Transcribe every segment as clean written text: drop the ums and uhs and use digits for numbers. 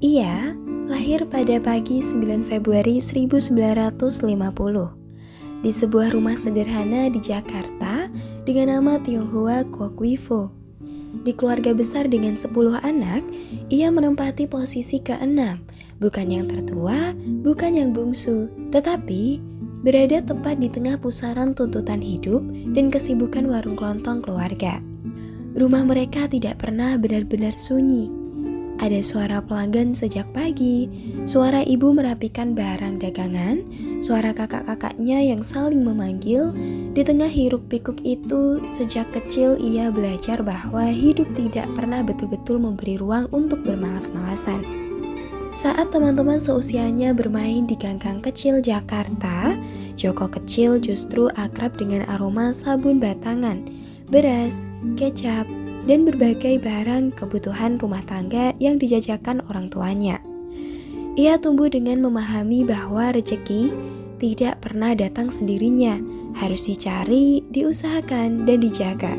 Ia lahir pada pagi 9 Februari 1950 di sebuah rumah sederhana di Jakarta dengan nama Tionghoa Kwok Wifo. Di keluarga besar dengan 10 anak, ia menempati posisi ke-6, bukan yang tertua, bukan yang bungsu, tetapi berada tepat di tengah pusaran tuntutan hidup dan kesibukan warung kelontong keluarga. Rumah mereka tidak pernah benar-benar sunyi. Ada suara pelanggan sejak pagi, suara ibu merapikan barang dagangan, suara kakak-kakaknya yang saling memanggil. Di tengah hiruk-pikuk itu, sejak kecil ia belajar bahwa hidup tidak pernah betul-betul memberi ruang untuk bermalas-malasan. Saat teman-teman seusianya bermain di gang-gang kecil Jakarta, Joko kecil justru akrab dengan aroma sabun batangan, beras, kecap, dan berbagai barang kebutuhan rumah tangga yang dijajakan orang tuanya. Ia tumbuh dengan memahami bahwa rezeki tidak pernah datang sendirinya, harus dicari, diusahakan, dan dijaga.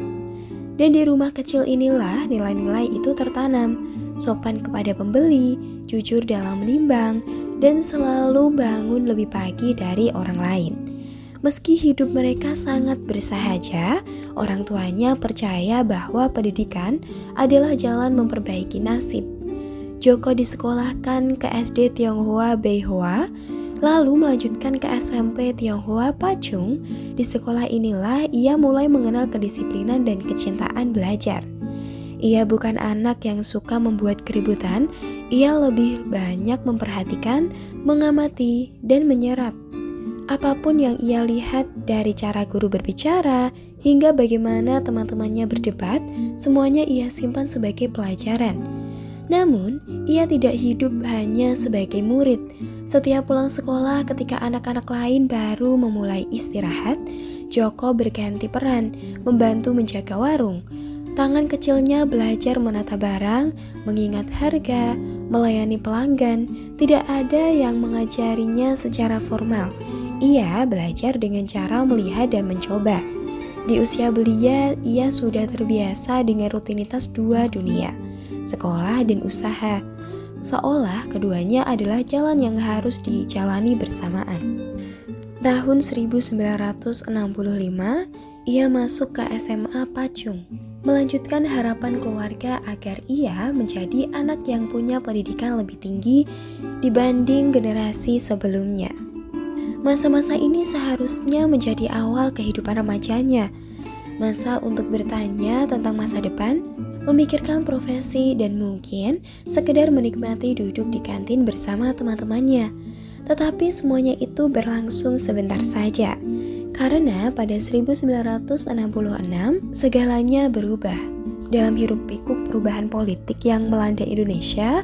Dan di rumah kecil inilah nilai-nilai itu tertanam, sopan kepada pembeli, jujur dalam menimbang, dan selalu bangun lebih pagi dari orang lain. Meski hidup mereka sangat bersahaja, orang tuanya percaya bahwa pendidikan adalah jalan memperbaiki nasib. Joko disekolahkan ke SD Tionghoa Beihua, lalu melanjutkan ke SMP Tionghoa Pachung. Di sekolah inilah ia mulai mengenal kedisiplinan dan kecintaan belajar. Ia bukan anak yang suka membuat keributan, ia lebih banyak memperhatikan, mengamati, dan menyerap. Apapun yang ia lihat, dari cara guru berbicara hingga bagaimana teman-temannya berdebat, semuanya ia simpan sebagai pelajaran. Namun, ia tidak hidup hanya sebagai murid. Setiap pulang sekolah ketika anak-anak lain baru memulai istirahat, Joko berganti peran, membantu menjaga warung. Tangan kecilnya belajar menata barang, mengingat harga, melayani pelanggan. Tidak ada yang mengajarinya secara formal. Ia belajar dengan cara melihat dan mencoba. Di usia belia, ia sudah terbiasa dengan rutinitas dua dunia, sekolah dan usaha. Seolah keduanya adalah jalan yang harus dijalani bersamaan. Tahun 1965, ia masuk ke SMA Pachung, melanjutkan harapan keluarga agar ia menjadi anak yang punya pendidikan lebih tinggi dibanding generasi sebelumnya. Masa-masa ini seharusnya menjadi awal kehidupan remajanya, masa untuk bertanya tentang masa depan, memikirkan profesi, dan mungkin sekedar menikmati duduk di kantin bersama teman-temannya. Tetapi semuanya itu berlangsung sebentar saja, karena pada 1966 segalanya berubah. Dalam hiruk-pikuk perubahan politik yang melanda Indonesia,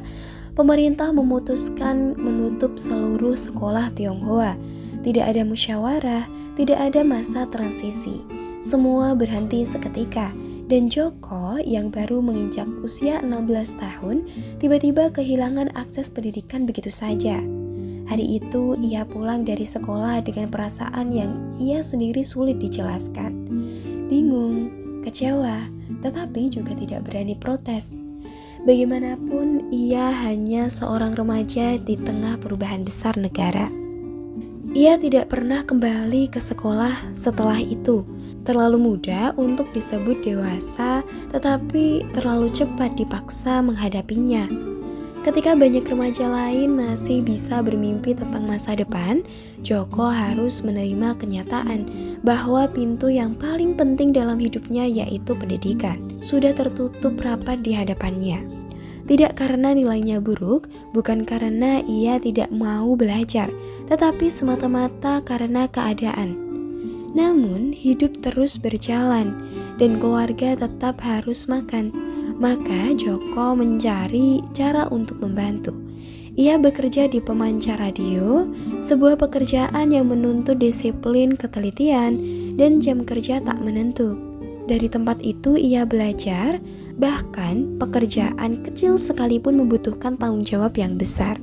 pemerintah memutuskan menutup seluruh sekolah Tionghoa. Tidak ada musyawarah, tidak ada masa transisi. Semua berhenti seketika, dan Joko yang baru menginjak usia 16 tahun tiba-tiba kehilangan akses pendidikan begitu saja. Hari itu ia pulang dari sekolah dengan perasaan yang ia sendiri sulit dijelaskan. Bingung, kecewa, tetapi juga tidak berani protes. Bagaimanapun, ia hanya seorang remaja di tengah perubahan besar negara. Ia tidak pernah kembali ke sekolah setelah itu. Terlalu muda untuk disebut dewasa, tetapi terlalu cepat dipaksa menghadapinya. Ketika banyak remaja lain masih bisa bermimpi tentang masa depan, Joko harus menerima kenyataan bahwa pintu yang paling penting dalam hidupnya, yaitu pendidikan, sudah tertutup rapat di hadapannya. Tidak karena nilainya buruk, bukan karena ia tidak mau belajar, tetapi semata-mata karena keadaan. Namun, hidup terus berjalan, dan keluarga tetap harus makan. Maka Joko mencari cara untuk membantu. Ia bekerja di pemancar radio, sebuah pekerjaan yang menuntut disiplin, ketelitian, dan jam kerja tak menentu. Dari tempat itu ia belajar, bahkan pekerjaan kecil sekalipun membutuhkan tanggung jawab yang besar.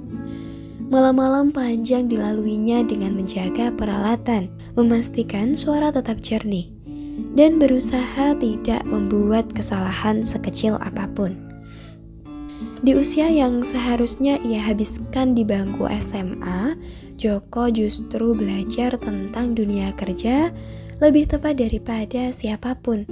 Malam-malam panjang dilaluinya dengan menjaga peralatan, memastikan suara tetap jernih, dan berusaha tidak membuat kesalahan sekecil apapun. Di usia yang seharusnya ia habiskan di bangku SMA, Joko justru belajar tentang dunia kerja lebih tepat daripada siapapun.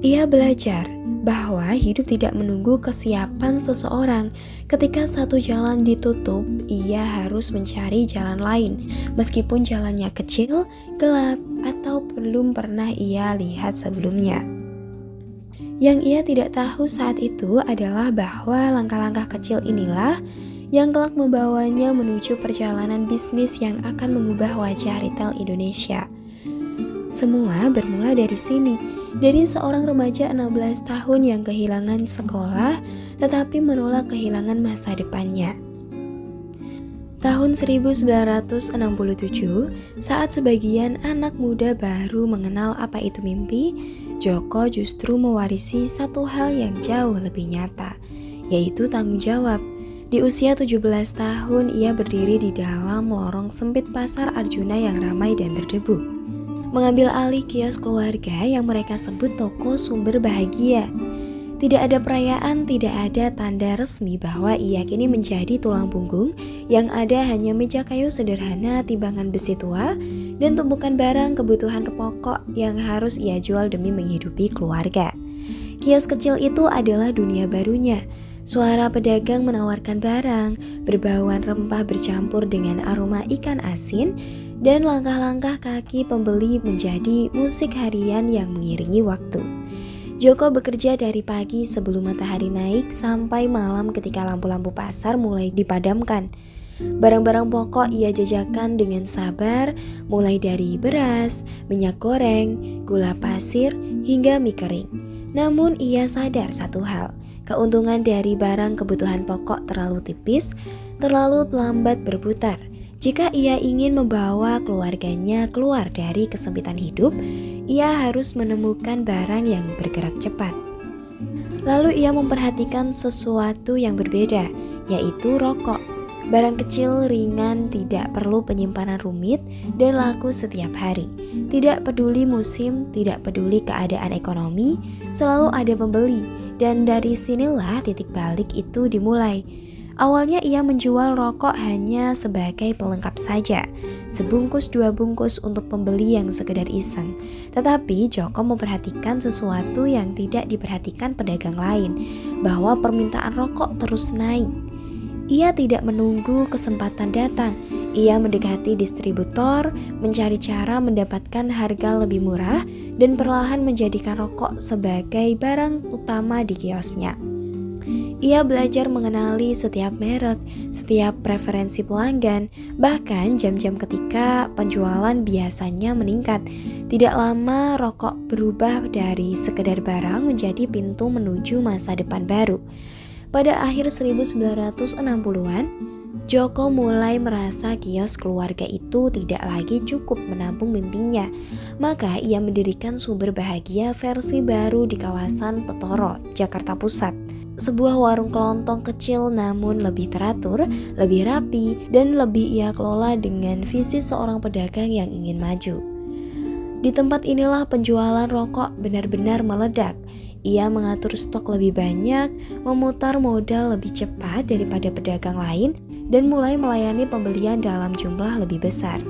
Ia belajar bahwa hidup tidak menunggu kesiapan seseorang. Ketika satu jalan ditutup, ia harus mencari jalan lain, meskipun jalannya kecil, gelap, atau belum pernah ia lihat sebelumnya. Yang ia tidak tahu saat itu adalah bahwa langkah-langkah kecil inilah yang kelak membawanya menuju perjalanan bisnis yang akan mengubah wajah retail Indonesia. Semua bermula dari sini, dari seorang remaja 16 tahun yang kehilangan sekolah tetapi menolak kehilangan masa depannya. Tahun 1967, saat sebagian anak muda baru mengenal apa itu mimpi, Joko justru mewarisi satu hal yang jauh lebih nyata, yaitu tanggung jawab. Di usia 17 tahun, ia berdiri di dalam lorong sempit pasar Arjuna yang ramai dan berdebu, mengambil alih kios keluarga yang mereka sebut toko sumber bahagia. Tidak ada perayaan, tidak ada tanda resmi bahwa ia kini menjadi tulang punggung. Yang ada hanya meja kayu sederhana, timbangan besi tua, dan tumpukan barang kebutuhan pokok yang harus ia jual demi menghidupi keluarga. Kios kecil itu adalah dunia barunya. Suara pedagang menawarkan barang, berbauan rempah bercampur dengan aroma ikan asin, dan langkah-langkah kaki pembeli menjadi musik harian yang mengiringi waktu. Joko bekerja dari pagi sebelum matahari naik sampai malam ketika lampu-lampu pasar mulai dipadamkan. Barang-barang pokok ia jajakan dengan sabar, mulai dari beras, minyak goreng, gula pasir, hingga mie kering. Namun ia sadar satu hal, keuntungan dari barang kebutuhan pokok terlalu tipis, terlalu lambat berputar. Jika ia ingin membawa keluarganya keluar dari kesempitan hidup, ia harus menemukan barang yang bergerak cepat. Lalu ia memperhatikan sesuatu yang berbeda, yaitu rokok. Barang kecil, ringan, tidak perlu penyimpanan rumit, dan laku setiap hari. Tidak peduli musim, tidak peduli keadaan ekonomi, selalu ada pembeli. Dan dari sinilah titik balik itu dimulai. Awalnya ia menjual rokok hanya sebagai pelengkap saja, sebungkus dua bungkus untuk pembeli yang sekedar iseng. Tetapi Joko memperhatikan sesuatu yang tidak diperhatikan pedagang lain, bahwa permintaan rokok terus naik. Ia tidak menunggu kesempatan datang. Ia mendekati distributor, mencari cara mendapatkan harga lebih murah, dan perlahan menjadikan rokok sebagai barang utama di kiosnya. Ia belajar mengenali setiap merek, setiap preferensi pelanggan, bahkan jam-jam ketika penjualan biasanya meningkat. Tidak lama rokok berubah dari sekedar barang menjadi pintu menuju masa depan baru. Pada akhir 1960-an, Joko mulai merasa kios keluarga itu tidak lagi cukup menampung mimpinya. Maka ia mendirikan Sumber Bahagia versi baru di kawasan Petoro, Jakarta Pusat. Sebuah warung kelontong kecil namun lebih teratur, lebih rapi, dan lebih ia kelola dengan visi seorang pedagang yang ingin maju. Di tempat inilah penjualan rokok benar-benar meledak. Ia mengatur stok lebih banyak, memutar modal lebih cepat daripada pedagang lain, dan mulai melayani pembelian dalam jumlah lebih besar.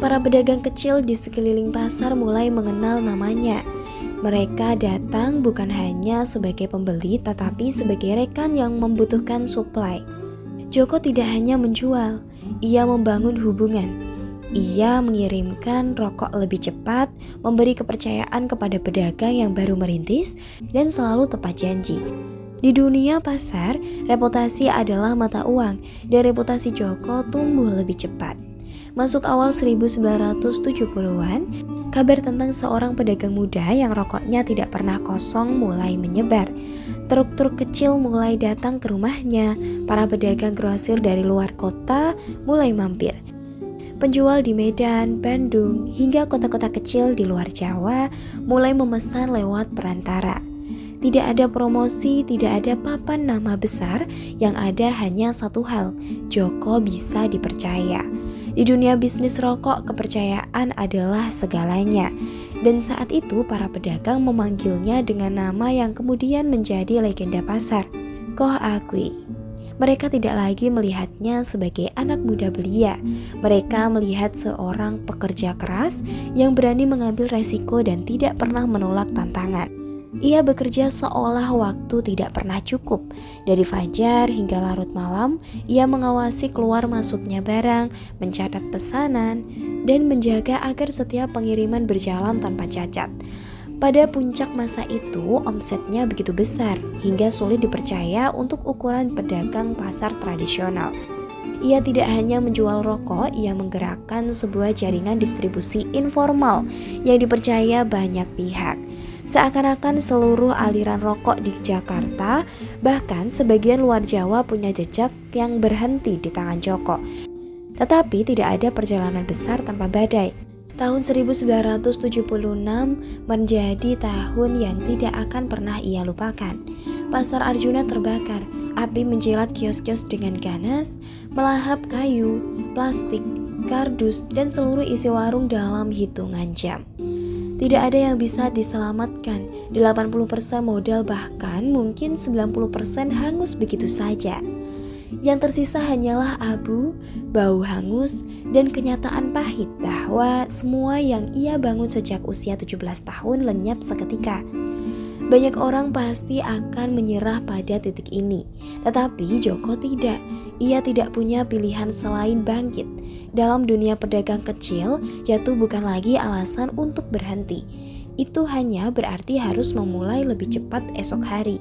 Para pedagang kecil di sekeliling pasar mulai mengenal namanya. Mereka datang bukan hanya sebagai pembeli, tetapi sebagai rekan yang membutuhkan suplai. Joko tidak hanya menjual, ia membangun hubungan. Ia mengirimkan rokok lebih cepat, memberi kepercayaan kepada pedagang yang baru merintis, dan selalu tepat janji. Di dunia pasar, reputasi adalah mata uang, dan reputasi Joko tumbuh lebih cepat. Masuk awal 1970-an, kabar tentang seorang pedagang muda yang rokoknya tidak pernah kosong mulai menyebar. Truk-truk kecil mulai datang ke rumahnya, para pedagang grosir dari luar kota mulai mampir. Penjual di Medan, Bandung, hingga kota-kota kecil di luar Jawa mulai memesan lewat perantara. Tidak ada promosi, tidak ada papan nama besar, yang ada hanya satu hal, Joko bisa dipercaya. Di dunia bisnis rokok, kepercayaan adalah segalanya. Dan saat itu para pedagang memanggilnya dengan nama yang kemudian menjadi legenda pasar, Koh Akui. Mereka tidak lagi melihatnya sebagai anak muda belia. Mereka melihat seorang pekerja keras yang berani mengambil resiko dan tidak pernah menolak tantangan. Ia bekerja seolah waktu tidak pernah cukup. Dari fajar hingga larut malam, ia mengawasi keluar masuknya barang, mencatat pesanan, dan menjaga agar setiap pengiriman berjalan tanpa cacat. Pada puncak masa itu, omsetnya begitu besar hingga sulit dipercaya untuk ukuran pedagang pasar tradisional. Ia tidak hanya menjual rokok, ia menggerakkan sebuah jaringan distribusi informal yang dipercaya banyak pihak. Seakan-akan seluruh aliran rokok di Jakarta, bahkan sebagian luar Jawa punya jejak yang berhenti di tangan Joko. Tetapi tidak ada perjalanan besar tanpa badai. Tahun 1976 menjadi tahun yang tidak akan pernah ia lupakan. Pasar Arjuna terbakar, api menjilat kios-kios dengan ganas, melahap kayu, plastik, kardus, dan seluruh isi warung dalam hitungan jam. Tidak ada yang bisa diselamatkan, 80% modal bahkan mungkin 90% hangus begitu saja. Yang tersisa hanyalah abu, bau hangus, dan kenyataan pahit bahwa semua yang ia bangun sejak usia 17 tahun lenyap seketika. Banyak orang pasti akan menyerah pada titik ini, tetapi Joko tidak. Ia tidak punya pilihan selain bangkit. Dalam dunia pedagang kecil, jatuh bukan lagi alasan untuk berhenti. Itu hanya berarti harus memulai lebih cepat esok hari.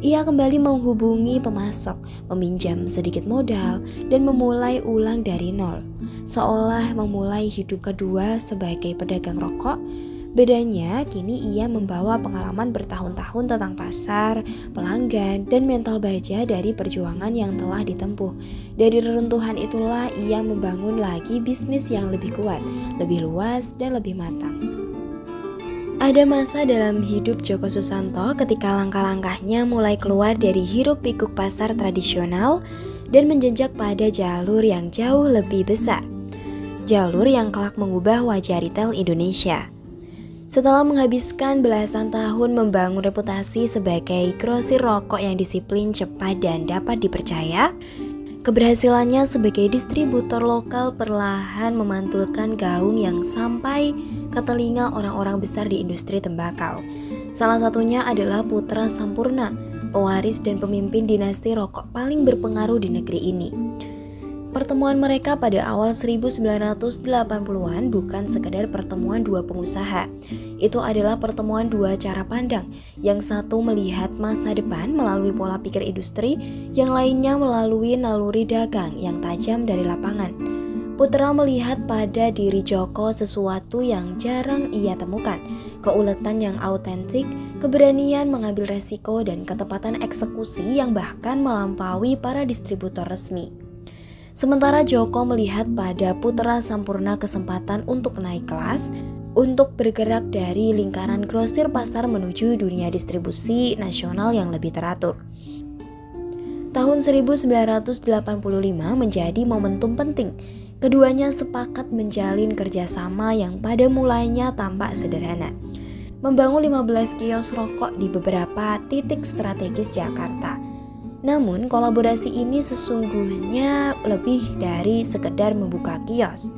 Ia kembali menghubungi pemasok, meminjam sedikit modal, dan memulai ulang dari nol. Seolah memulai hidup kedua sebagai pedagang rokok. Bedanya kini ia membawa pengalaman bertahun-tahun tentang pasar, pelanggan, dan mental baja dari perjuangan yang telah ditempuh. Dari reruntuhan itulah ia membangun lagi bisnis yang lebih kuat, lebih luas, dan lebih matang. Ada masa dalam hidup Joko Susanto ketika langkah-langkahnya mulai keluar dari hiruk-pikuk pasar tradisional dan menjejak pada jalur yang jauh lebih besar. Jalur yang kelak mengubah wajah retail Indonesia. Setelah menghabiskan belasan tahun membangun reputasi sebagai grosir rokok yang disiplin, cepat, dan dapat dipercaya, keberhasilannya sebagai distributor lokal perlahan memantulkan gaung yang sampai ke telinga orang-orang besar di industri tembakau. Salah satunya adalah Putra Sampurna, pewaris dan pemimpin dinasti rokok paling berpengaruh di negeri ini. Pertemuan mereka pada awal 1980-an bukan sekedar pertemuan dua pengusaha. Itu adalah pertemuan dua cara pandang. Yang satu melihat masa depan melalui pola pikir industri, yang lainnya melalui naluri dagang yang tajam dari lapangan. Putra melihat pada diri Joko sesuatu yang jarang ia temukan, keuletan yang autentik, keberanian mengambil resiko, dan ketepatan eksekusi yang bahkan melampaui para distributor resmi. Sementara Joko melihat pada Putra Sampurna kesempatan untuk naik kelas, untuk bergerak dari lingkaran grosir pasar menuju dunia distribusi nasional yang lebih teratur. Tahun 1985 menjadi momentum penting. Keduanya sepakat menjalin kerjasama yang pada mulanya tampak sederhana. Membangun 15 kios rokok di beberapa titik strategis Jakarta. Namun kolaborasi ini sesungguhnya lebih dari sekedar membuka kios.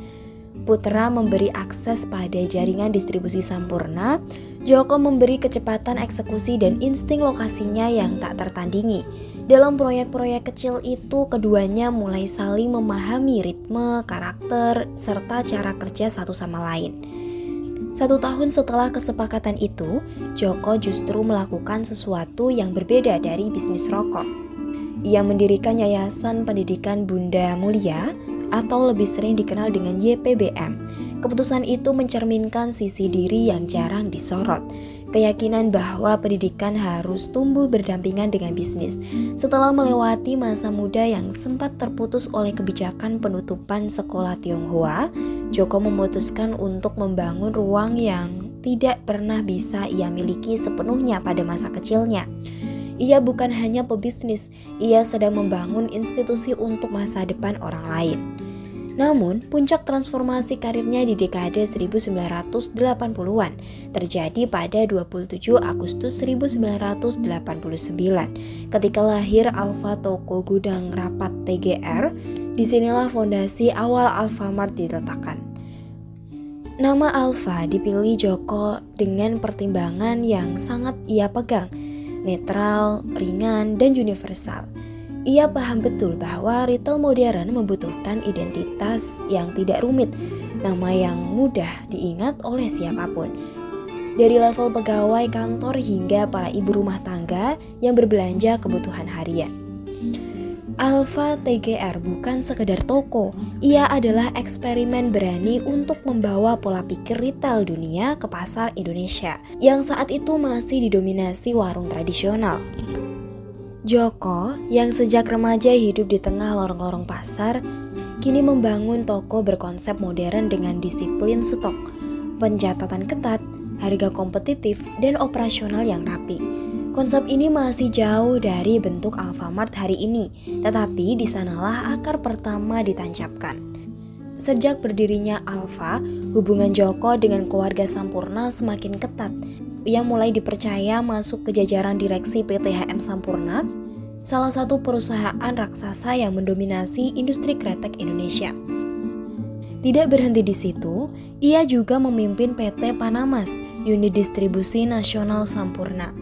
Putra memberi akses pada jaringan distribusi Sampurna, Joko memberi kecepatan eksekusi dan insting lokasinya yang tak tertandingi. Dalam proyek-proyek kecil itu, keduanya mulai saling memahami ritme, karakter, serta cara kerja satu sama lain. 1 tahun setelah kesepakatan itu, Joko justru melakukan sesuatu yang berbeda dari bisnis rokok. Ia mendirikan Yayasan Pendidikan Bunda Mulia atau lebih sering dikenal dengan YPBM. Keputusan itu mencerminkan sisi diri yang jarang disorot, keyakinan bahwa pendidikan harus tumbuh berdampingan dengan bisnis. Setelah melewati masa muda yang sempat terputus oleh kebijakan penutupan sekolah Tionghoa, Joko memutuskan untuk membangun ruang yang tidak pernah bisa ia miliki sepenuhnya pada masa kecilnya. Ia bukan hanya pebisnis, ia sedang membangun institusi untuk masa depan orang lain. Namun, puncak transformasi karirnya di dekade 1980-an terjadi pada 27 Agustus 1989 ketika lahir Alfa Toko Gudang Rapat TGR. Disinilah fondasi awal Alfamart diletakkan. Nama Alfa dipilih Joko dengan pertimbangan yang sangat ia pegang, netral, ringan, dan universal. Ia paham betul bahwa retail modern membutuhkan identitas yang tidak rumit, nama yang mudah diingat oleh siapapun. Dari level pegawai kantor hingga para ibu rumah tangga yang berbelanja kebutuhan harian. Alfa TGR bukan sekedar toko, ia adalah eksperimen berani untuk membawa pola pikir retail dunia ke pasar Indonesia yang saat itu masih didominasi warung tradisional. Joko, yang sejak remaja hidup di tengah lorong-lorong pasar, kini membangun toko berkonsep modern dengan disiplin stok, pencatatan ketat, harga kompetitif, dan operasional yang rapi. Konsep ini masih jauh dari bentuk Alfamart hari ini, tetapi di sanalah akar pertama ditancapkan. Sejak berdirinya Alfa, hubungan Joko dengan keluarga Sampurna semakin ketat. Ia mulai dipercaya masuk ke jajaran direksi PT HM Sampurna, salah satu perusahaan raksasa yang mendominasi industri kretek Indonesia. Tidak berhenti di situ, ia juga memimpin PT Panamas, unit distribusi nasional Sampurna.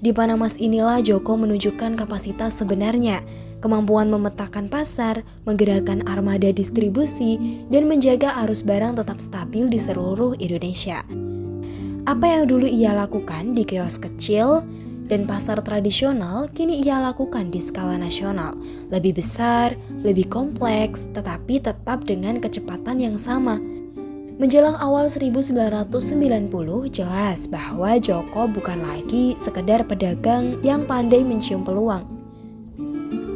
Di Panamas inilah Joko menunjukkan kapasitas sebenarnya, kemampuan memetakan pasar, menggerakkan armada distribusi, dan menjaga arus barang tetap stabil di seluruh Indonesia. Apa yang dulu ia lakukan di kios kecil dan pasar tradisional, kini ia lakukan di skala nasional. Lebih besar, lebih kompleks, tetapi tetap dengan kecepatan yang sama. Menjelang awal 1990, jelas bahwa Joko bukan lagi sekedar pedagang yang pandai mencium peluang.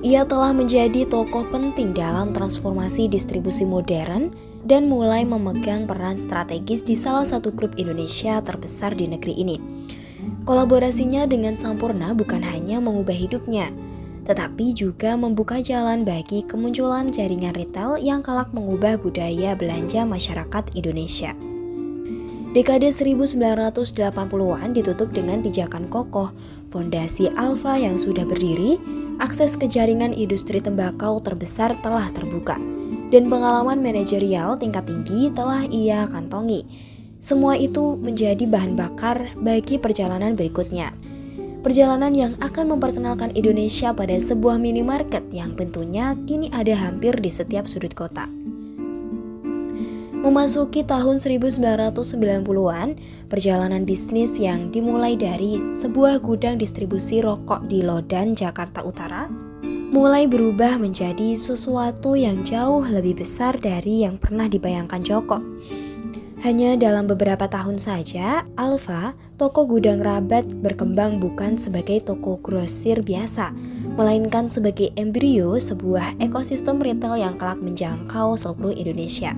Ia telah menjadi tokoh penting dalam transformasi distribusi modern dan mulai memegang peran strategis di salah satu grup Indonesia terbesar di negeri ini. Kolaborasinya dengan Sampurna bukan hanya mengubah hidupnya, tetapi juga membuka jalan bagi kemunculan jaringan retail yang kelak mengubah budaya belanja masyarakat Indonesia. Dekade 1980-an ditutup dengan pijakan kokoh, fondasi Alfa yang sudah berdiri, akses ke jaringan industri tembakau terbesar telah terbuka, dan pengalaman manajerial tingkat tinggi telah ia kantongi. Semua itu menjadi bahan bakar bagi perjalanan berikutnya. Perjalanan yang akan memperkenalkan Indonesia pada sebuah minimarket yang tentunya kini ada hampir di setiap sudut kota. Memasuki tahun 1990-an, perjalanan bisnis yang dimulai dari sebuah gudang distribusi rokok di Lodan, Jakarta Utara, mulai berubah menjadi sesuatu yang jauh lebih besar dari yang pernah dibayangkan Joko. Hanya dalam beberapa tahun saja, Alfa, toko gudang Rabat, berkembang bukan sebagai toko grosir biasa, melainkan sebagai embrio sebuah ekosistem retail yang kelak menjangkau seluruh Indonesia.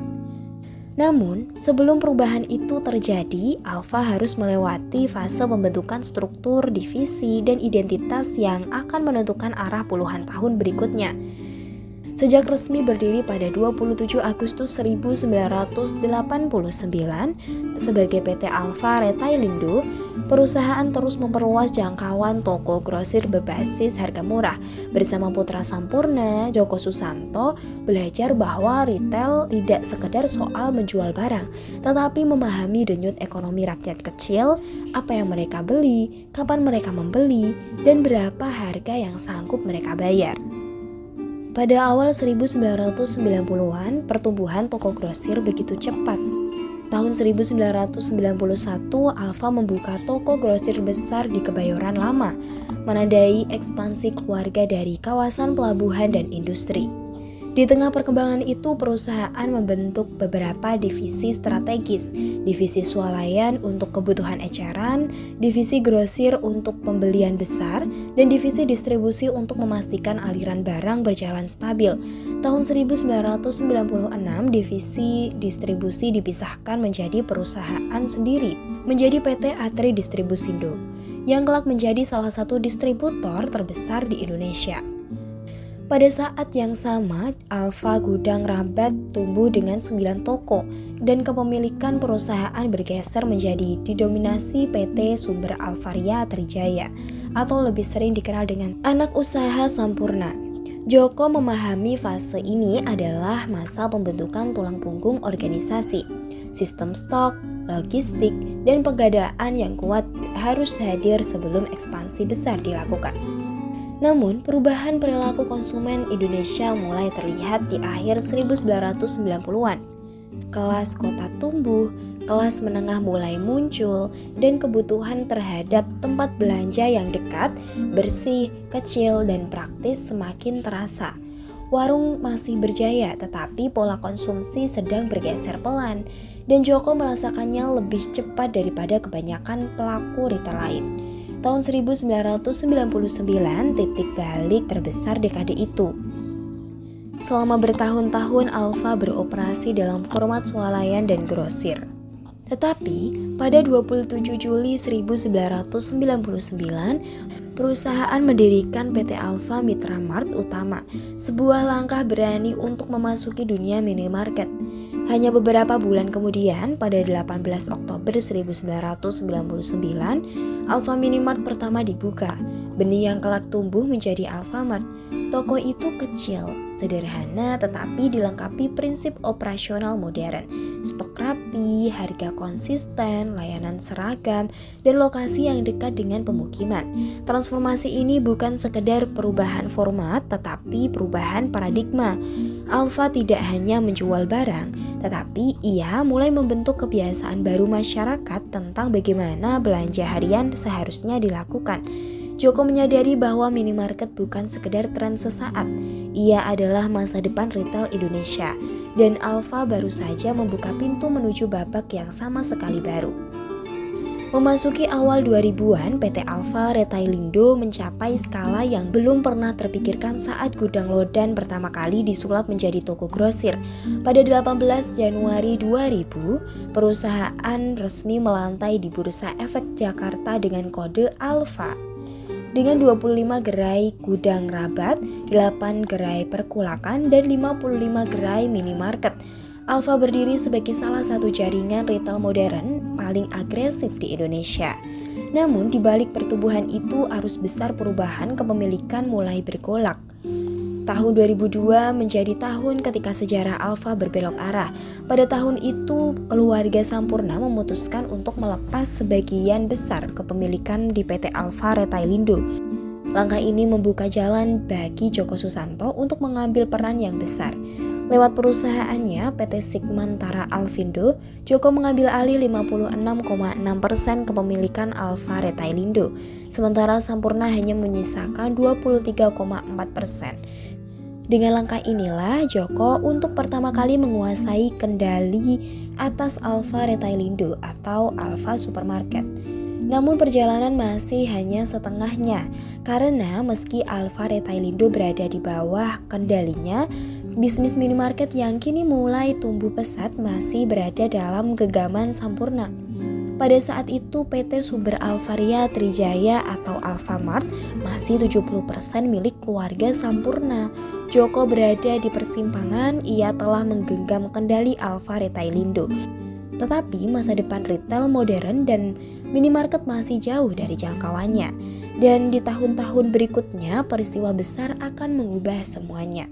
Namun, sebelum perubahan itu terjadi, Alfa harus melewati fase pembentukan struktur, divisi, dan identitas yang akan menentukan arah puluhan tahun berikutnya. Sejak resmi berdiri pada 27 Agustus 1989 sebagai PT Alfa Retailindo, perusahaan terus memperluas jangkauan toko grosir berbasis harga murah. Bersama putra Sampurna, Joko Susanto, belajar bahwa retail tidak sekedar soal menjual barang, tetapi memahami denyut ekonomi rakyat kecil, apa yang mereka beli, kapan mereka membeli, dan berapa harga yang sanggup mereka bayar. Pada awal 1990-an, pertumbuhan toko grosir begitu cepat. Tahun 1991, Alfa membuka toko grosir besar di Kebayoran Lama, menandai ekspansi keluarga dari kawasan pelabuhan dan industri. Di tengah perkembangan itu, perusahaan membentuk beberapa divisi strategis, divisi swalayan untuk kebutuhan eceran, divisi grosir untuk pembelian besar, dan divisi distribusi untuk memastikan aliran barang berjalan stabil. Tahun 1996, divisi distribusi dipisahkan menjadi perusahaan sendiri, menjadi PT Atri Distribusindo, yang kelak menjadi salah satu distributor terbesar di Indonesia. Pada saat yang sama, Alfa Gudang Rabat tumbuh dengan 9 toko dan kepemilikan perusahaan bergeser menjadi didominasi PT Sumber Alvaria Trijaya atau lebih sering dikenal dengan anak usaha Sampurna. Joko memahami fase ini adalah masa pembentukan tulang punggung organisasi. Sistem stok, logistik, dan pengadaan yang kuat harus hadir sebelum ekspansi besar dilakukan. Namun, perubahan perilaku konsumen Indonesia mulai terlihat di akhir 1990-an. Kelas kota tumbuh, kelas menengah mulai muncul, dan kebutuhan terhadap tempat belanja yang dekat, bersih, kecil, dan praktis semakin terasa. Warung masih berjaya, tetapi pola konsumsi sedang bergeser pelan, dan Joko merasakannya lebih cepat daripada kebanyakan pelaku retail lain. Tahun 1999 titik balik terbesar dekade itu. Selama bertahun-tahun Alfa beroperasi dalam format swalayan dan grosir. Tetapi pada 27 Juli 1999, perusahaan mendirikan PT Alfa Mitra Mart Utama, sebuah langkah berani untuk memasuki dunia minimarket. Hanya beberapa bulan kemudian, pada 18 Oktober 1999, Alfa Minimart pertama dibuka. Benih yang kelak tumbuh menjadi Alfamart. Toko itu kecil, sederhana, tetapi dilengkapi prinsip operasional modern. Stok rapi, harga konsisten, layanan seragam, dan lokasi yang dekat dengan pemukiman. Transformasi ini bukan sekedar perubahan format, tetapi perubahan paradigma. Alfa tidak hanya menjual barang, tetapi ia mulai membentuk kebiasaan baru masyarakat tentang bagaimana belanja harian seharusnya dilakukan. Joko menyadari bahwa minimarket bukan sekedar tren sesaat, ia adalah masa depan retail Indonesia, dan Alfa baru saja membuka pintu menuju babak yang sama sekali baru. Memasuki awal 2000-an, PT Alfa Retailindo mencapai skala yang belum pernah terpikirkan saat gudang Lodan pertama kali disulap menjadi toko grosir. Pada 18 Januari 2000, perusahaan resmi melantai di Bursa Efek Jakarta dengan kode Alfa. Dengan 25 gerai gudang Rabat, 8 gerai perkulakan, dan 55 gerai minimarket, Alfa berdiri sebagai salah satu jaringan retail modern paling agresif di Indonesia. Namun di balik pertumbuhan itu, arus besar perubahan kepemilikan mulai bergolak. Tahun 2002 menjadi tahun ketika sejarah Alfa berbelok arah. Pada tahun itu, keluarga Sampurna memutuskan untuk melepas sebagian besar kepemilikan di PT Alfa Retailindo. Langkah ini membuka jalan bagi Joko Susanto untuk mengambil peran yang besar. Lewat perusahaannya PT Sigmantara Alfindo, Joko mengambil alih 56,6% kepemilikan Alfa Retailindo, sementara Sampurna hanya menyisakan 23,4%. Dengan langkah inilah Joko untuk pertama kali menguasai kendali atas Alfa Retailindo atau Alfa Supermarket. Namun perjalanan masih hanya setengahnya, karena meski Alfa Retailindo berada di bawah kendalinya, bisnis minimarket yang kini mulai tumbuh pesat masih berada dalam genggaman Sampurna. Pada saat itu PT Sumber Alvaria Trijaya atau Alfamart masih 70% milik keluarga Sampurna. Joko berada di persimpangan, ia telah menggenggam kendali Alfa Retailindo. Tetapi masa depan retail modern dan minimarket masih jauh dari jangkauannya. Dan di tahun-tahun berikutnya peristiwa besar akan mengubah semuanya.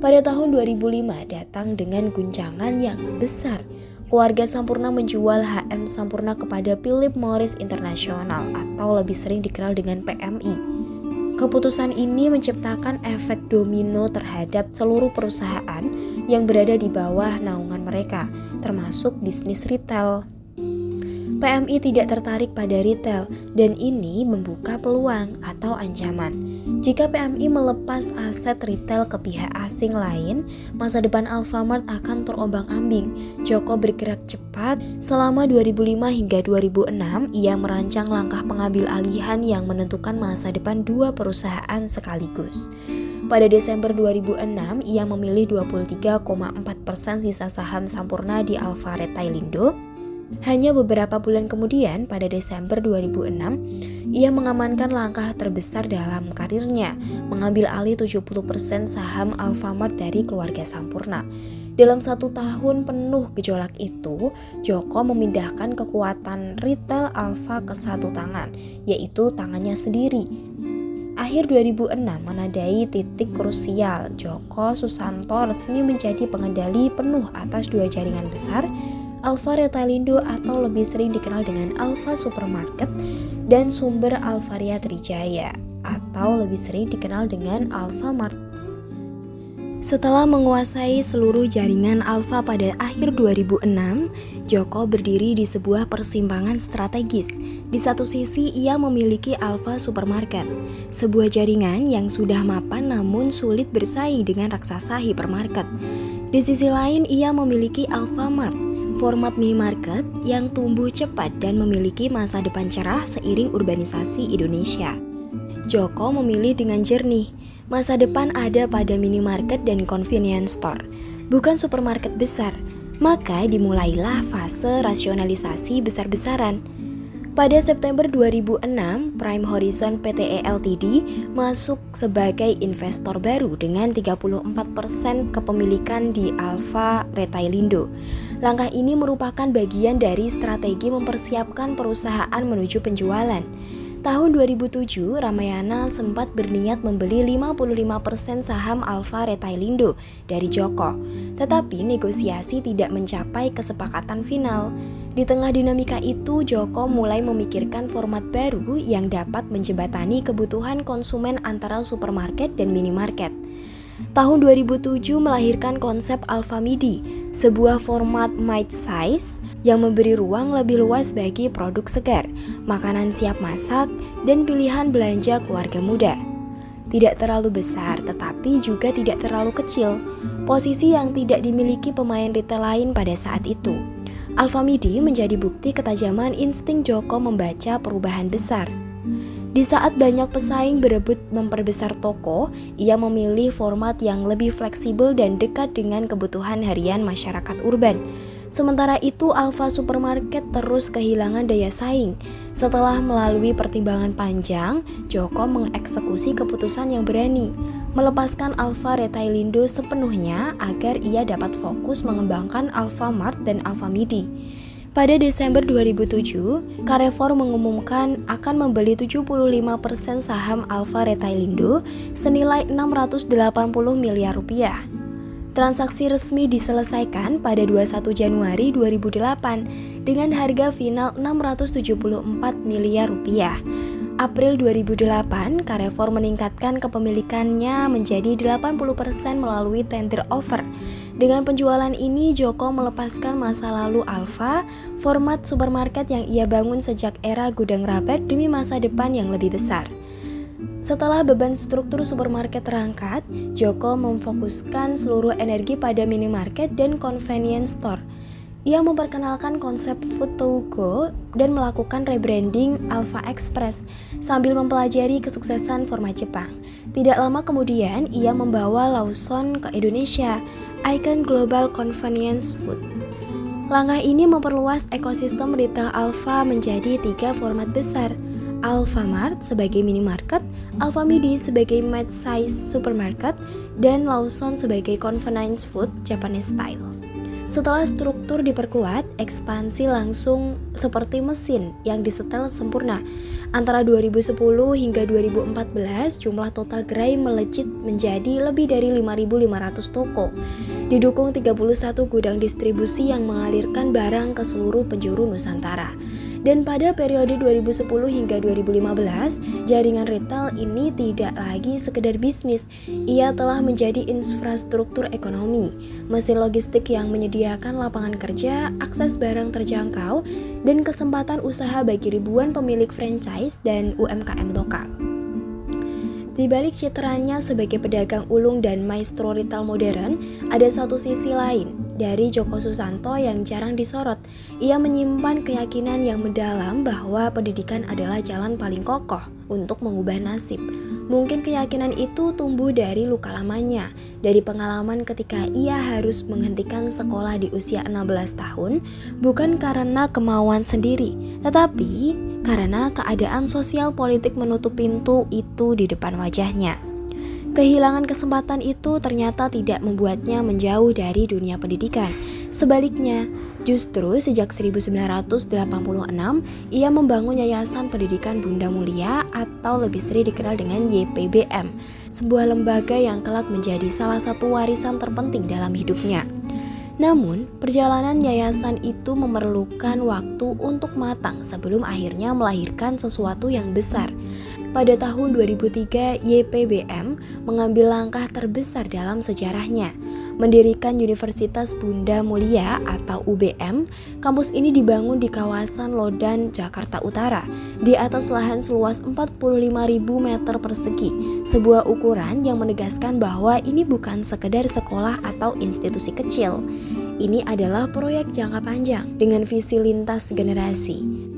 Pada tahun 2005 datang dengan guncangan yang besar. Keluarga Sampurna menjual HM Sampurna kepada Philip Morris International atau lebih sering dikenal dengan PMI. Keputusan ini menciptakan efek domino terhadap seluruh perusahaan yang berada di bawah naungan mereka, termasuk bisnis retail. PMI tidak tertarik pada retail dan ini membuka peluang atau ancaman. Jika PMI melepas aset retail ke pihak asing lain, masa depan Alfamart akan terombang-ambing. Joko bergerak cepat. Selama 2005 hingga 2006, ia merancang langkah pengambil alihan yang menentukan masa depan dua perusahaan sekaligus. Pada Desember 2006, ia memilih 23,4% sisa saham Sampurna di Alfa Retailindo. Hanya beberapa bulan kemudian, pada Desember 2006, ia mengamankan langkah terbesar dalam karirnya, mengambil alih 70% saham Alfamart dari keluarga Sampurna. Dalam 1 tahun penuh gejolak itu, Joko memindahkan kekuatan retail Alfa ke satu tangan, yaitu tangannya sendiri. Akhir 2006 menandai titik krusial. Joko Susanto resmi menjadi pengendali penuh atas dua jaringan besar, Alfa Retailindo atau lebih sering dikenal dengan Alfa Supermarket, dan Sumber Alvaria Trijaya atau lebih sering dikenal dengan Alfamart. Setelah menguasai seluruh jaringan Alfa pada akhir 2006, Joko berdiri di sebuah persimpangan strategis. Di satu sisi ia memiliki Alfa Supermarket, sebuah jaringan yang sudah mapan namun sulit bersaing dengan raksasa hipermarket. Di sisi lain ia memiliki Alfamart, format minimarket yang tumbuh cepat dan memiliki masa depan cerah seiring urbanisasi Indonesia. Joko memilih dengan jernih. Masa depan ada pada minimarket dan convenience store, bukan supermarket besar. Maka dimulailah fase rasionalisasi besar-besaran. Pada September 2006, Prime Horizon Pte Ltd masuk sebagai investor baru dengan 34% kepemilikan di Alfa Retailindo. Langkah ini merupakan bagian dari strategi mempersiapkan perusahaan menuju penjualan. Tahun 2007, Ramayana sempat berniat membeli 55% saham Alfa Retailindo dari Joko, tetapi negosiasi tidak mencapai kesepakatan final. Di tengah dinamika itu, Joko mulai memikirkan format baru yang dapat menjembatani kebutuhan konsumen antara supermarket dan minimarket. Tahun 2007 melahirkan konsep Alfamidi, sebuah format mid-size yang memberi ruang lebih luas bagi produk segar, makanan siap masak, dan pilihan belanja keluarga muda. Tidak terlalu besar tetapi juga tidak terlalu kecil, posisi yang tidak dimiliki pemain retail lain pada saat itu. Alfamidi menjadi bukti ketajaman insting Joko membaca perubahan besar. Di saat banyak pesaing berebut memperbesar toko, ia memilih format yang lebih fleksibel dan dekat dengan kebutuhan harian masyarakat urban. Sementara itu, Alfa Supermarket terus kehilangan daya saing. Setelah melalui pertimbangan panjang, Joko mengeksekusi keputusan yang berani, melepaskan Alfa Retailindo sepenuhnya agar ia dapat fokus mengembangkan Alfamart dan Alfamidi. Pada Desember 2007, Carrefour mengumumkan akan membeli 75% saham Alfa Retailindo senilai 680 miliar rupiah. Transaksi resmi diselesaikan pada 21 Januari 2008 dengan harga final 674 miliar rupiah. April 2008, Carrefour meningkatkan kepemilikannya menjadi 80% melalui tender offer. Dengan penjualan ini, Joko melepaskan masa lalu Alfa, format supermarket yang ia bangun sejak era gudang rabat demi masa depan yang lebih besar. Setelah beban struktur supermarket terangkat, Joko memfokuskan seluruh energi pada minimarket dan convenience store. Ia memperkenalkan konsep food to go dan melakukan rebranding Alfa Express sambil mempelajari kesuksesan format Jepang. Tidak lama kemudian, ia membawa Lawson ke Indonesia, ikon global convenience food. Langkah ini memperluas ekosistem retail Alfa menjadi 3 format besar: Alfamart sebagai minimarket, Alfamidi sebagai mid-size supermarket, dan Lawson sebagai convenience food Japanese style. Setelah struktur diperkuat, ekspansi langsung seperti mesin yang disetel sempurna. Antara 2010 hingga 2014, jumlah total gerai melejit menjadi lebih dari 5.500 toko. Didukung 31 gudang distribusi yang mengalirkan barang ke seluruh penjuru Nusantara. Dan pada periode 2010 hingga 2015, jaringan retail ini tidak lagi sekedar bisnis. Ia telah menjadi infrastruktur ekonomi, mesin logistik yang menyediakan lapangan kerja, akses barang terjangkau, dan kesempatan usaha bagi ribuan pemilik franchise dan UMKM lokal. Di balik citranya sebagai pedagang ulung dan maestro retail modern, ada satu sisi lain. dari Djoko Susanto yang jarang disorot. Ia menyimpan keyakinan yang mendalam bahwa pendidikan adalah jalan paling kokoh untuk mengubah nasib. Mungkin keyakinan itu tumbuh dari luka lamanya, dari pengalaman ketika ia harus menghentikan sekolah di usia 16 tahun, bukan karena kemauan sendiri, tetapi karena keadaan sosial politik menutup pintu itu di depan wajahnya. Kehilangan kesempatan itu ternyata tidak membuatnya menjauh dari dunia pendidikan. Sebaliknya, justru sejak 1986, ia membangun Yayasan Pendidikan Bunda Mulia atau lebih sering dikenal dengan YPBM, sebuah lembaga yang kelak menjadi salah satu warisan terpenting dalam hidupnya. Namun, perjalanan yayasan itu memerlukan waktu untuk matang sebelum akhirnya melahirkan sesuatu yang besar. Pada tahun 2003, YPBM mengambil langkah terbesar dalam sejarahnya, mendirikan Universitas Bunda Mulia atau UBM. Kampus ini dibangun di kawasan Lodan, Jakarta Utara, di atas lahan seluas 45.000 meter persegi, sebuah ukuran yang menegaskan bahwa ini bukan sekedar sekolah atau institusi kecil. Ini adalah proyek jangka panjang dengan visi lintas generasi.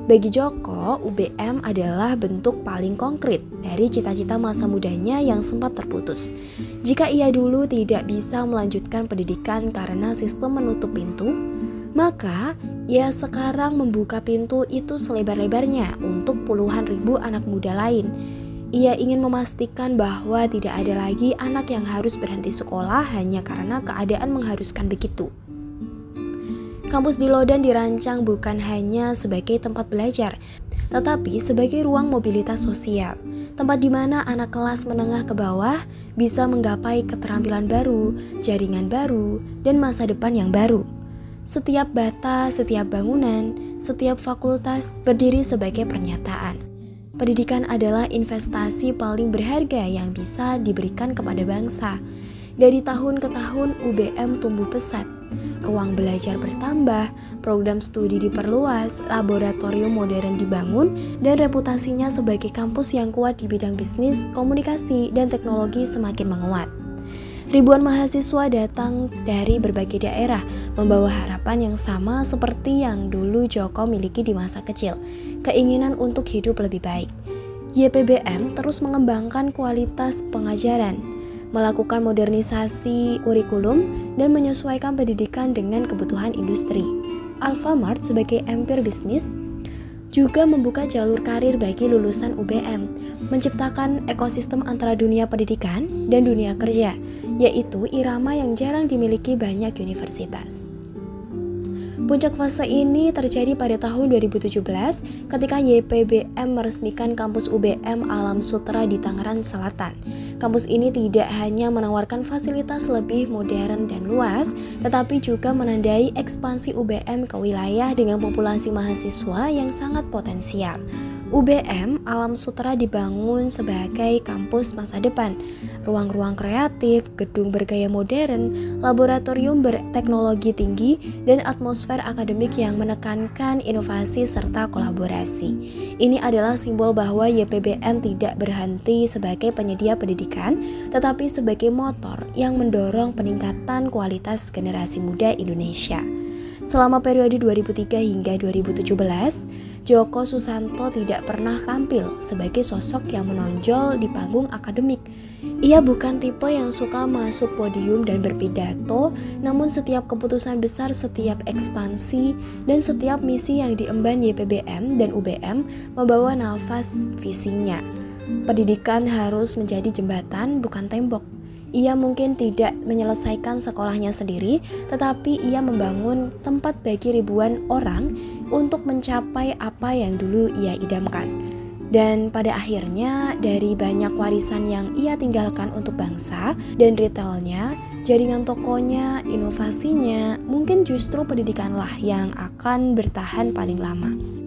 Bagi Djoko, UBM adalah bentuk paling konkret dari cita-cita masa mudanya yang sempat terputus. Jika ia dulu tidak bisa melanjutkan pendidikan karena sistem menutup pintu, maka ia sekarang membuka pintu itu selebar-lebarnya untuk puluhan ribu anak muda lain. Ia ingin memastikan bahwa tidak ada lagi anak yang harus berhenti sekolah hanya karena keadaan mengharuskan begitu. Kampus di Lodan dirancang bukan hanya sebagai tempat belajar, tetapi sebagai ruang mobilitas sosial, tempat di mana anak kelas menengah ke bawah bisa menggapai keterampilan baru, jaringan baru, dan masa depan yang baru. Setiap bata, setiap bangunan, setiap fakultas berdiri sebagai pernyataan. Pendidikan adalah investasi paling berharga yang bisa diberikan kepada bangsa. Dari tahun ke tahun, UBM tumbuh pesat. Ruang belajar bertambah, program studi diperluas, laboratorium modern dibangun, dan reputasinya sebagai kampus yang kuat di bidang bisnis, komunikasi, dan teknologi semakin menguat. Ribuan mahasiswa datang dari berbagai daerah, membawa harapan yang sama seperti yang dulu Djoko miliki di masa kecil, keinginan untuk hidup lebih baik. YPBM terus mengembangkan kualitas pengajaran, melakukan modernisasi kurikulum, dan menyesuaikan pendidikan dengan kebutuhan industri. Alfamart sebagai empire bisnis juga membuka jalur karir bagi lulusan UBM, menciptakan ekosistem antara dunia pendidikan dan dunia kerja, yaitu irama yang jarang dimiliki banyak universitas. Puncak fase ini terjadi pada tahun 2017 ketika YPBM meresmikan kampus UBM Alam Sutera di Tangerang Selatan. Kampus ini tidak hanya menawarkan fasilitas lebih modern dan luas, tetapi juga menandai ekspansi UBM ke wilayah dengan populasi mahasiswa yang sangat potensial. UBM Alam Sutera dibangun sebagai kampus masa depan. Ruang-ruang kreatif, gedung bergaya modern, laboratorium berteknologi tinggi, dan atmosfer akademik yang menekankan inovasi serta kolaborasi. Ini adalah simbol bahwa YPBM tidak berhenti sebagai penyedia pendidikan, tetapi sebagai motor yang mendorong peningkatan kualitas generasi muda Indonesia. Selama periode 2003 hingga 2017, Djoko Susanto tidak pernah tampil sebagai sosok yang menonjol di panggung akademik. Ia bukan tipe yang suka masuk podium dan berpidato, namun setiap keputusan besar, setiap ekspansi, dan setiap misi yang diemban YPBM dan UBM membawa nafas visinya. Pendidikan harus menjadi jembatan, bukan tembok. Ia mungkin tidak menyelesaikan sekolahnya sendiri, tetapi ia membangun tempat bagi ribuan orang untuk mencapai apa yang dulu ia idamkan. Dan pada akhirnya, dari banyak warisan yang ia tinggalkan untuk bangsa dan retailnya, jaringan tokonya, inovasinya, mungkin justru pendidikanlah yang akan bertahan paling lama.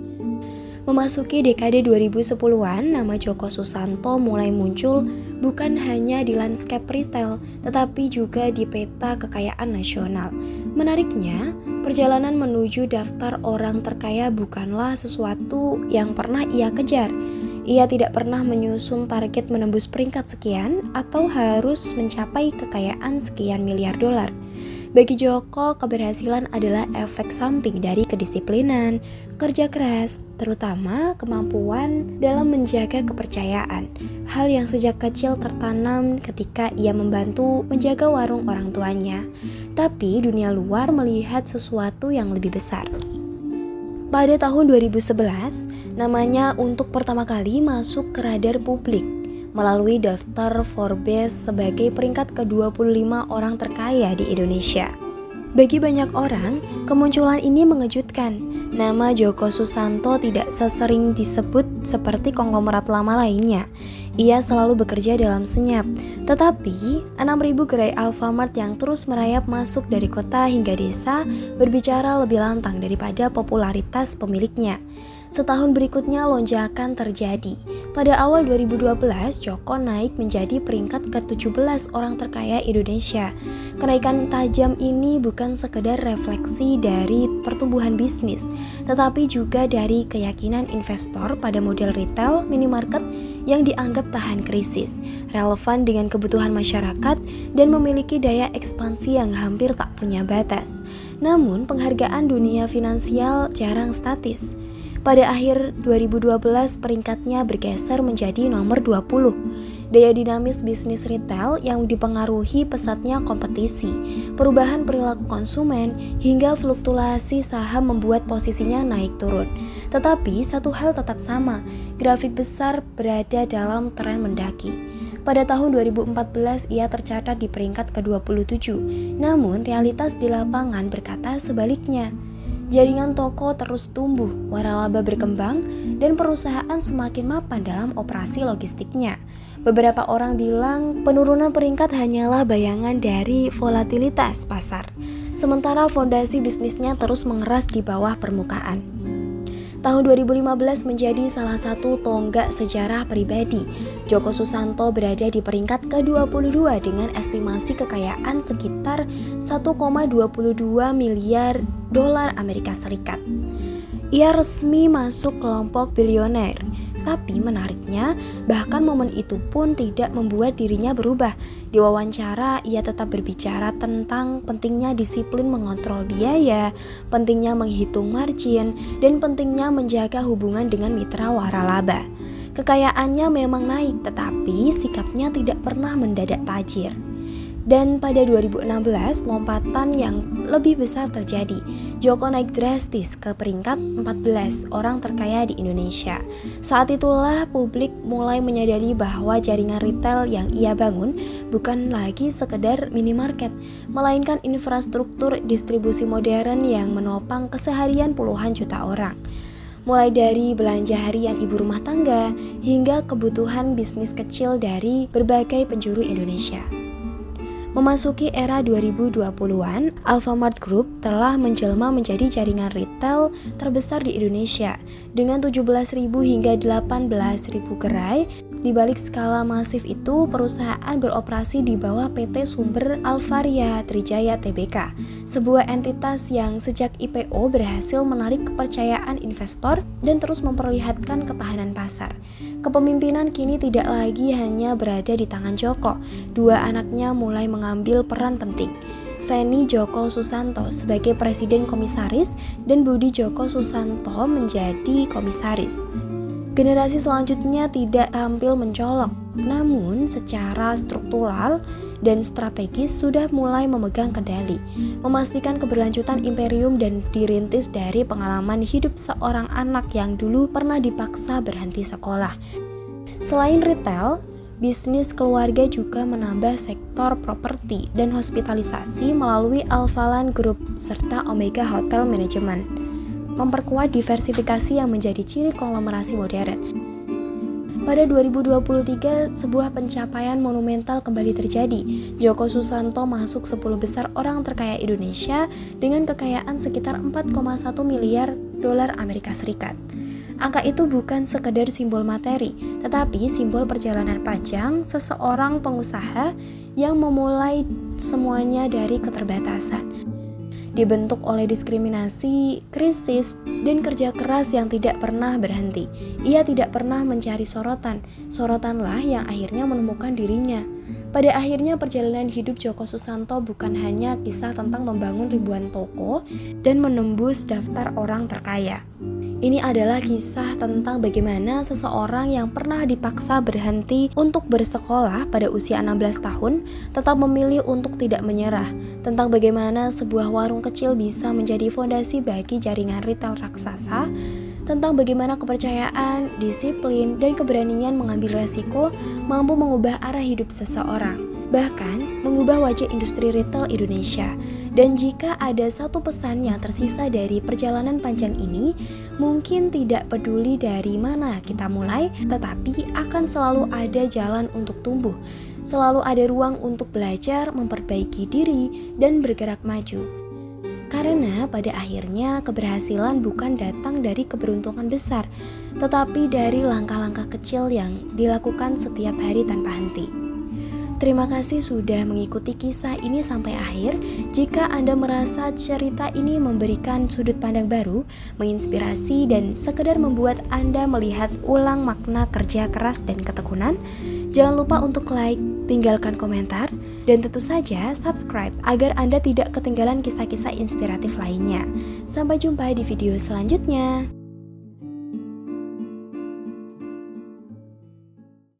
Memasuki dekade 2010-an, nama Djoko Susanto mulai muncul bukan hanya di lanskap retail, tetapi juga di peta kekayaan nasional. Menariknya, perjalanan menuju daftar orang terkaya bukanlah sesuatu yang pernah ia kejar. Ia tidak pernah menyusun target menembus peringkat sekian atau harus mencapai kekayaan sekian miliar dolar. Bagi Joko, keberhasilan adalah efek samping dari kedisiplinan, kerja keras, terutama kemampuan dalam menjaga kepercayaan. Hal yang sejak kecil tertanam ketika ia membantu menjaga warung orang tuanya. Tapi dunia luar melihat sesuatu yang lebih besar. Pada tahun 2011, namanya untuk pertama kali masuk ke radar publik melalui daftar Forbes sebagai peringkat ke-25 orang terkaya di Indonesia. Bagi banyak orang, kemunculan ini mengejutkan. Nama Djoko Susanto tidak sesering disebut seperti konglomerat lama lainnya. Ia selalu bekerja dalam senyap. Tetapi, 6.000 gerai Alfamart yang terus merayap masuk dari kota hingga desa berbicara lebih lantang daripada popularitas pemiliknya. Setahun berikutnya lonjakan terjadi. Pada awal 2012, Djoko naik menjadi peringkat ke-17 orang terkaya Indonesia. Kenaikan tajam ini bukan sekedar refleksi dari pertumbuhan bisnis, tetapi juga dari keyakinan investor pada model retail minimarket yang dianggap tahan krisis, relevan dengan kebutuhan masyarakat, dan memiliki daya ekspansi yang hampir tak punya batas. Namun, penghargaan dunia finansial jarang statis. Pada akhir 2012, peringkatnya bergeser menjadi nomor 20. Daya dinamis bisnis retail yang dipengaruhi pesatnya kompetisi, perubahan perilaku konsumen, hingga fluktuasi saham membuat posisinya naik turun. Tetapi satu hal tetap sama, grafik besar berada dalam tren mendaki. Pada tahun 2014 ia tercatat di peringkat ke-27, namun realitas di lapangan berkata sebaliknya. Jaringan toko terus tumbuh, waralaba berkembang, dan perusahaan semakin mapan dalam operasi logistiknya. Beberapa orang bilang penurunan peringkat hanyalah bayangan dari volatilitas pasar, sementara fondasi bisnisnya terus mengeras di bawah permukaan. Tahun 2015 menjadi salah satu tonggak sejarah pribadi. Djoko Susanto berada di peringkat ke-22 dengan estimasi kekayaan sekitar 1,22 miliar dolar Amerika Serikat. Ia resmi masuk kelompok bilioner. Tapi menariknya, bahkan momen itu pun tidak membuat dirinya berubah. Di wawancara, ia tetap berbicara tentang pentingnya disiplin mengontrol biaya, pentingnya menghitung margin, dan pentingnya menjaga hubungan dengan mitra waralaba. Kekayaannya memang naik, tetapi sikapnya tidak pernah mendadak tajir. Dan pada 2016, lompatan yang lebih besar terjadi. Djoko naik drastis ke peringkat 14 orang terkaya di Indonesia. Saat itulah publik mulai menyadari bahwa jaringan retail yang ia bangun bukan lagi sekedar minimarket, melainkan infrastruktur distribusi modern yang menopang keseharian puluhan juta orang. Mulai dari belanja harian ibu rumah tangga hingga kebutuhan bisnis kecil dari berbagai penjuru Indonesia. Memasuki era 2020-an, Alfamart Group telah menjelma menjadi jaringan retail terbesar di Indonesia dengan 17.000 hingga 18.000 gerai. Di balik skala masif itu, perusahaan beroperasi di bawah PT Sumber Alvaria Trijaya Tbk, sebuah entitas yang sejak IPO berhasil menarik kepercayaan investor dan terus memperlihatkan ketahanan pasar. Kepemimpinan kini tidak lagi hanya berada di tangan Djoko. Dua anaknya mulai mengambil peran penting. Feni Djoko Susanto sebagai Presiden Komisaris dan Budi Djoko Susanto menjadi Komisaris. Generasi selanjutnya tidak tampil mencolok, namun secara struktural dan strategis sudah mulai memegang kendali, memastikan keberlanjutan imperium dan dirintis dari pengalaman hidup seorang anak yang dulu pernah dipaksa berhenti sekolah. Selain retail, bisnis keluarga juga menambah sektor properti dan hospitalisasi melalui Alfaland Group serta Omega Hotel Management, memperkuat diversifikasi yang menjadi ciri konglomerasi modern. Pada 2023, sebuah pencapaian monumental kembali terjadi. Djoko Susanto masuk 10 besar orang terkaya Indonesia dengan kekayaan sekitar 4,1 miliar dolar Amerika Serikat. Angka itu bukan sekedar simbol materi, tetapi simbol perjalanan panjang seseorang pengusaha yang memulai semuanya dari keterbatasan. dibentuk oleh diskriminasi, krisis, dan kerja keras yang tidak pernah berhenti. Ia tidak pernah mencari sorotanlah yang akhirnya menemukan dirinya. Pada akhirnya perjalanan hidup Djoko Susanto bukan hanya kisah tentang membangun ribuan toko dan menembus daftar orang terkaya. Ini adalah kisah tentang bagaimana seseorang yang pernah dipaksa berhenti untuk bersekolah pada usia 16 tahun tetap memilih untuk tidak menyerah, tentang bagaimana sebuah warung kecil bisa menjadi fondasi bagi jaringan retail raksasa, tentang bagaimana kepercayaan, disiplin, dan keberanian mengambil resiko mampu mengubah arah hidup seseorang, bahkan mengubah wajah industri retail Indonesia. Dan jika ada satu pesan yang tersisa dari perjalanan panjang ini, mungkin tidak peduli dari mana kita mulai, tetapi akan selalu ada jalan untuk tumbuh, selalu ada ruang untuk belajar, memperbaiki diri, dan bergerak maju. Karena pada akhirnya keberhasilan bukan datang dari keberuntungan besar, tetapi dari langkah-langkah kecil yang dilakukan setiap hari tanpa henti. Terima kasih sudah mengikuti kisah ini sampai akhir. Jika Anda merasa cerita ini memberikan sudut pandang baru, menginspirasi, dan sekedar membuat Anda melihat ulang makna kerja keras dan ketekunan, jangan lupa untuk like, tinggalkan komentar, dan tentu saja subscribe agar Anda tidak ketinggalan kisah-kisah inspiratif lainnya. Sampai jumpa di video selanjutnya.